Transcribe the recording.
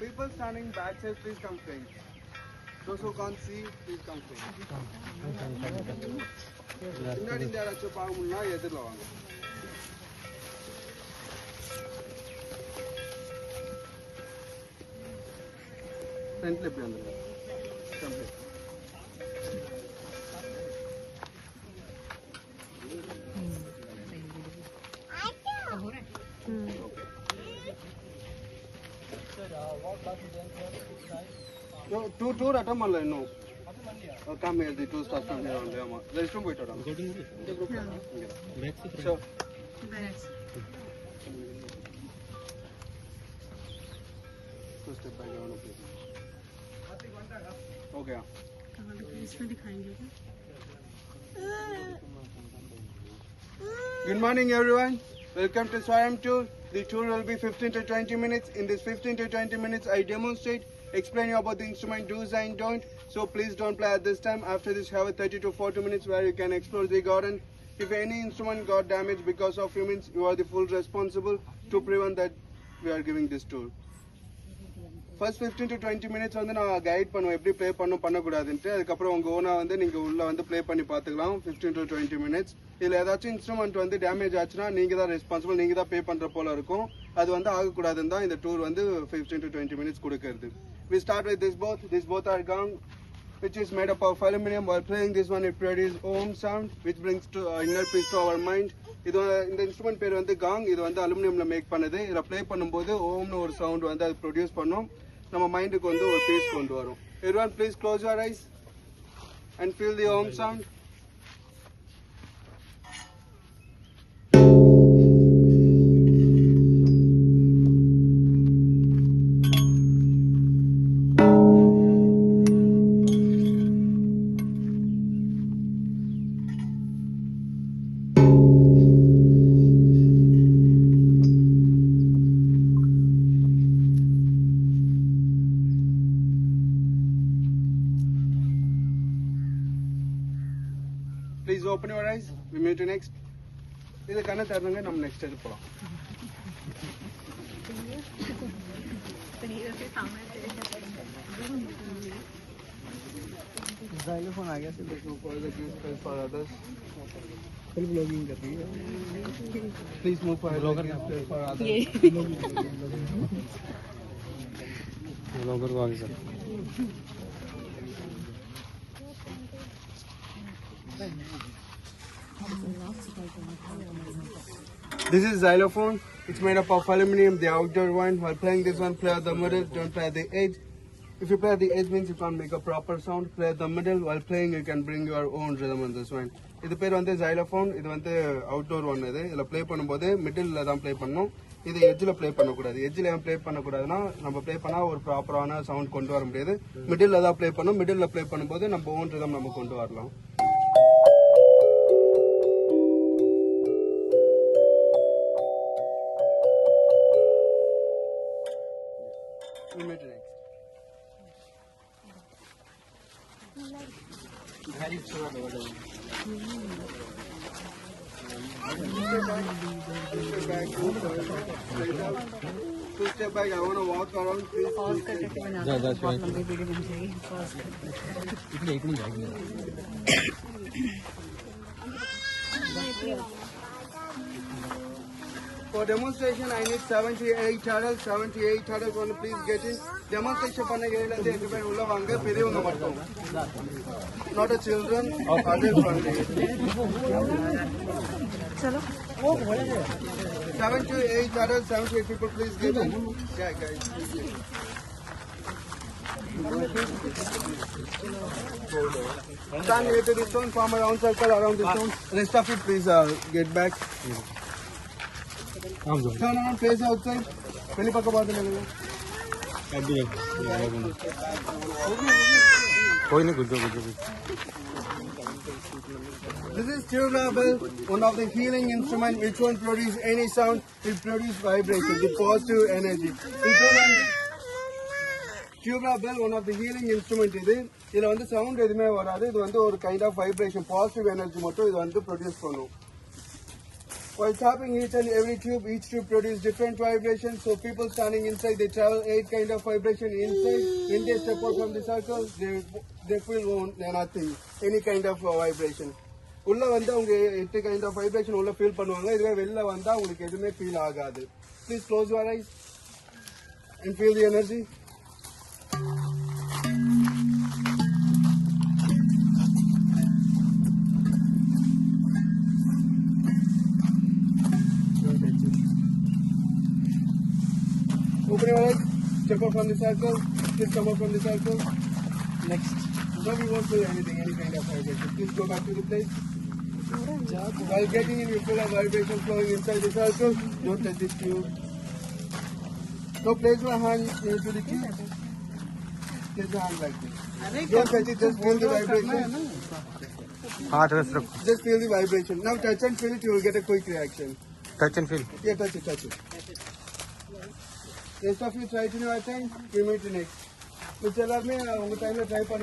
People standing backside, please come straight. Those who can't see, please come straight. முன்னாடி இந்த யாராச்சும் பார்க்க முடியும்னா எதிரில் வாங்க. ஃப்ரண்ட்ல எப்படி வந்துருங்க. Tour attend பண்ணல இன்னும். Come here, the two stars from here only. ஆமா. ரெஸ்ட்ரூம் போயிட்டு வரோம். Sure. Two step back down please. Okay. इसमें दिखाएंगे. Good morning everyone. Welcome to Swayam Tour. The tour will be 15 to 20 minutes. In this 15 to 20 minutes, I demonstrate, explain you about the instrument do's and don't. So please don't play at this time. After this, have a 30 to 40 minutes where you can explore the garden. If any instrument got damaged because of humans, you are the full responsible to prevent that we are giving this tour. First 15 to 20 minutes வந்து நான் guide பண்ணுவேன் எப்படி play பண்ணக்கூடாதுன்ட்டு. அதுக்கப்புறம் உங்கள் ஓனாக வந்து நீங்கள் உள்ளே வந்து ப்ளே பண்ணி பார்த்துக்கலாம் 15 to 20 minutes. இதில் ஏதாச்சும் இன்ஸ்ட்ருமெண்ட் வந்து டேமேஜ் ஆச்சுன்னா நீங்கள் தான் ரெஸ்பான்சிபிள், நீங்கள் தான் பே பண்ணுற போல இருக்கும். அது வந்து ஆகக்கூடாதுன்னு தான் இந்த டூர் வந்து 15 to 20 minutes கொடுக்கறது. We start with this both. This both are gong, which is made up of aluminum. While playing this one, it produces ohm sound, which brings to inner peace to our mind. இது இந்த instrument பேர் வந்து காங். இது வந்து அலுமினியம்ல make பண்ணது. இதில் play பண்ணும்போது ஓம்னு ஒரு சவுண்ட் வந்து அது ப்ரொடியூஸ் பண்ணும். நம்ம மைண்டுக்கு வந்து ஒரு பீஸ் கொண்டு வரும். Everyone please close your eyes and feel the ohm sound. Please open your eyes. We meet you next. இது கண்ணை தரணுங்க. நம்ம நெக்ஸ்ட் இது போலாம். Xylophone आ गया. देखो for the use for others. Full vlogging कर रही है. Please move for vlogger for others. Vlogger को आगे sir. This is xylophone. It's made up of aluminum, the outdoor one. While playing this one, play at the middle, don't play at the edge. If you play at the edge means you can't make a proper sound. Play at the middle. While playing, you can bring your own rhythm on this one. இது பேர் வந்து xylophone. இது வந்து outdoor one இது. இதில் play பண்ணும்போது middle தான் play பண்ணணும். இது எட்ஜில் ப்ளே பண்ணக்கூடாது. எட்ஜில் ஏன் ப்ளே பண்ணக்கூடாதுன்னா நம்ம ப்ளே பண்ணால் ஒரு ப்ராப்பரான சவுண்ட் கொண்டு வர முடியாது. மிடில் தான் ப்ளே பண்ணணும். மிடில் ப்ளே பண்ணும்போது நம்ம ஓன் rhythm நம்ம கொண்டு வரலாம். We meet next. Very sure about it. Two step back. I want to walk around. For demonstration, I need 78 turtles. 78 turtles. Want to please get in. Demonstration பண்ண ஏரியால இருந்து எங்க பேர் உள்ள வாங்க. பெரியவங்க மட்டும். Not a children. Adults only. चलो. 78 turtles. 78 people, please get in. Yeah, guys. Stand near to the stone. Form a round circle around the stone. Rest of it, please get back. Turn around, face outside. Peli pakka baat lagega. Abhi कोई नहीं कुछ This is tubular bell, one of the healing instrument which won't produce any sound, it produces vibration, the positive energy. Tubular bell, one of the healing instrument இது. இதுல வந்து sound எதுவுமே வராது. இது வந்து ஒரு kind of vibration, positive energy மட்டும் இது வந்து ப்ரொடியூஸ் பண்ணும். While tapping each and every tube, each tube produces different vibrations. So people standing inside, they travel 8 kind of vibration inside. When they step out from the circle, they feel nothing, any kind of vibration. உள்ள வந்து அவங்க 8 kind of vibration உள்ள feel பண்ணுவாங்க. இதுவே வெளில வந்தா உங்களுக்கு எதுவுமே ஃபீல் ஆகாது. Please close your eyes and feel the energy. Open your eyes, step out from the circle, please come out from the circle. Next. Now we won't feel anything, any kind of vibration. Please go back to the place. While getting in, you feel a vibration flowing inside the circle. Don't touch the tube. Now place your hand near to the tube. Place your hand like this. Don't touch it, just feel the vibration. Just feel the vibration. Now touch and feel it, you will get a quick reaction. Touch and feel. Yeah, touch it, touch it. Rest of you try to know, I think. We meet next. So, tell me, what time you try for